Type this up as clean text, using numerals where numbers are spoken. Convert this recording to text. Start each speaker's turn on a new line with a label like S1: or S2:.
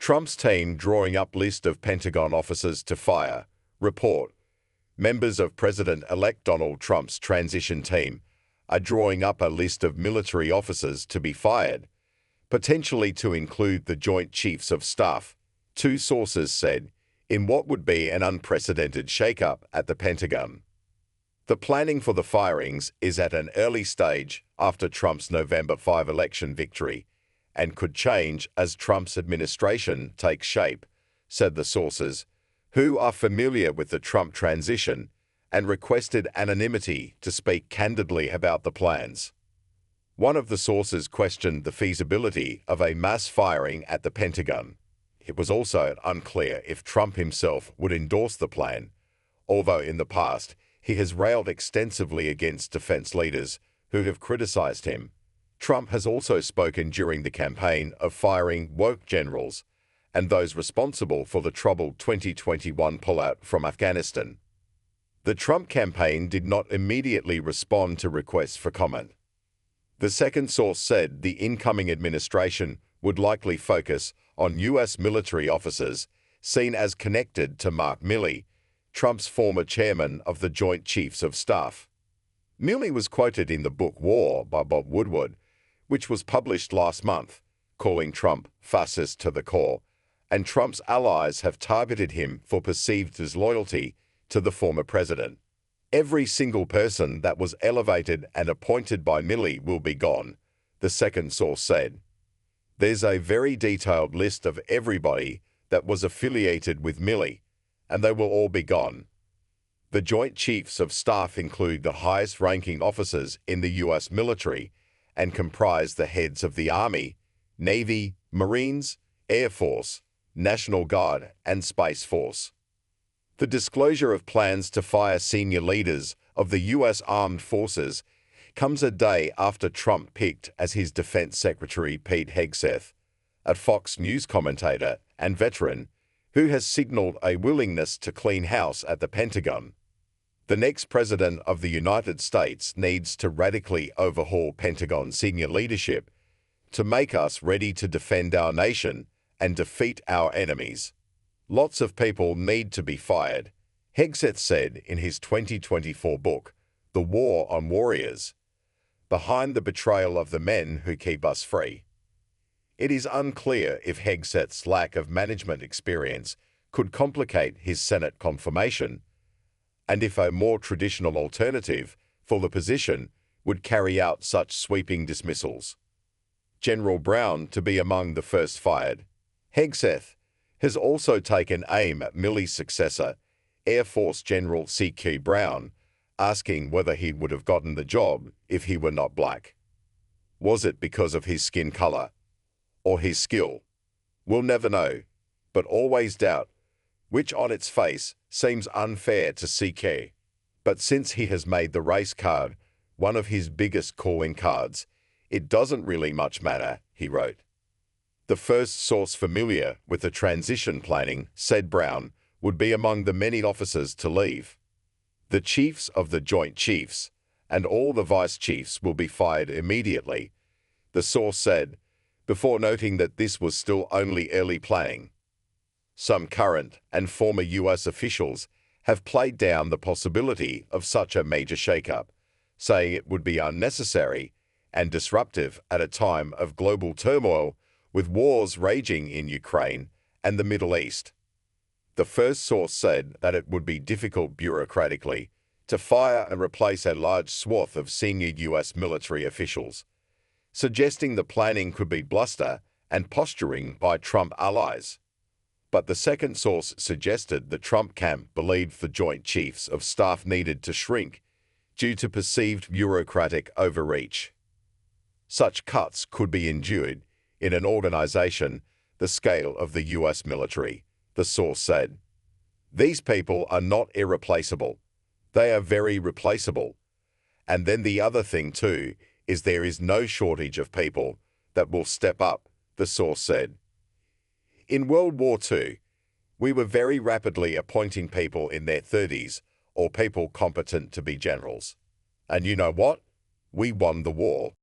S1: Trump's team drawing up list of Pentagon officers to fire. Report. Members of President-elect Donald Trump's transition team are drawing up a list of military officers to be fired, potentially to include the Joint Chiefs of Staff, two sources said, in what would be an unprecedented shakeup at the Pentagon. The planning for the firings is at an early stage after Trump's November 5 election victory and could change as Trump's administration takes shape, said the sources, who are familiar with the Trump transition and requested anonymity to speak candidly about the plans. One of the sources questioned the feasibility of a mass firing at the Pentagon. It was also unclear if Trump himself would endorse the plan, although in the past he has railed extensively against defense leaders who have criticized him. Trump has also spoken during the campaign of firing woke generals and those responsible for the troubled 2021 pullout from Afghanistan. The Trump campaign did not immediately respond to requests for comment. The second source said the incoming administration would likely focus on U.S. military officers seen as connected to Mark Milley, Trump's former chairman of the Joint Chiefs of Staff. Milley was quoted in the book War by Bob Woodward, which was published last month, calling Trump fascist to the core, and Trump's allies have targeted him for perceived disloyalty to the former president. Every single person that was elevated and appointed by Milley will be gone, the second source said. There's a very detailed list of everybody that was affiliated with Milley, and they will all be gone. The Joint Chiefs of Staff include the highest-ranking officers in the U.S. military and comprise the heads of the Army, Navy, Marines, Air Force, National Guard, and Space Force. The disclosure of plans to fire senior leaders of the U.S. Armed Forces comes a day after Trump picked as his Defense Secretary Pete Hegseth, a Fox News commentator and veteran, who has signaled a willingness to clean house at the Pentagon. The next president of the United States needs to radically overhaul Pentagon senior leadership to make us ready to defend our nation and defeat our enemies. Lots of people need to be fired, Hegseth said in his 2024 book, The War on Warriors, Behind the Betrayal of the Men Who Keep Us Free. It is unclear if Hegseth's lack of management experience could complicate his Senate confirmation, and if a more traditional alternative for the position would carry out such sweeping dismissals. General Brown to be among the first fired. Hegseth has also taken aim at Milley's successor, Air Force General C.Q. Brown, asking whether he would have gotten the job if he were not black. Was it because of his skin color? Or his skill? We'll never know, but always doubt, which on its face seems unfair to CK. But since he has made the race card one of his biggest calling cards, it doesn't really much matter, he wrote. The first source familiar with the transition planning said Brown would be among the many officers to leave. The chiefs of the Joint Chiefs and all the vice chiefs will be fired immediately, the source said, before noting that this was still only early planning. Some current and former U.S. officials have played down the possibility of such a major shakeup, saying it would be unnecessary and disruptive at a time of global turmoil with wars raging in Ukraine and the Middle East. The first source said that it would be difficult bureaucratically to fire and replace a large swath of senior U.S. military officials, suggesting the planning could be bluster and posturing by Trump allies. But the second source suggested the Trump camp believed the Joint Chiefs of Staff needed to shrink due to perceived bureaucratic overreach. Such cuts could be endured in an organization the scale of the U.S. military, the source said. These people are not irreplaceable. They are very replaceable. And then the other thing too is there is no shortage of people that will step up, the source said. In World War II, we were very rapidly appointing people in their 30s or people competent to be generals. And you know what? We won the war.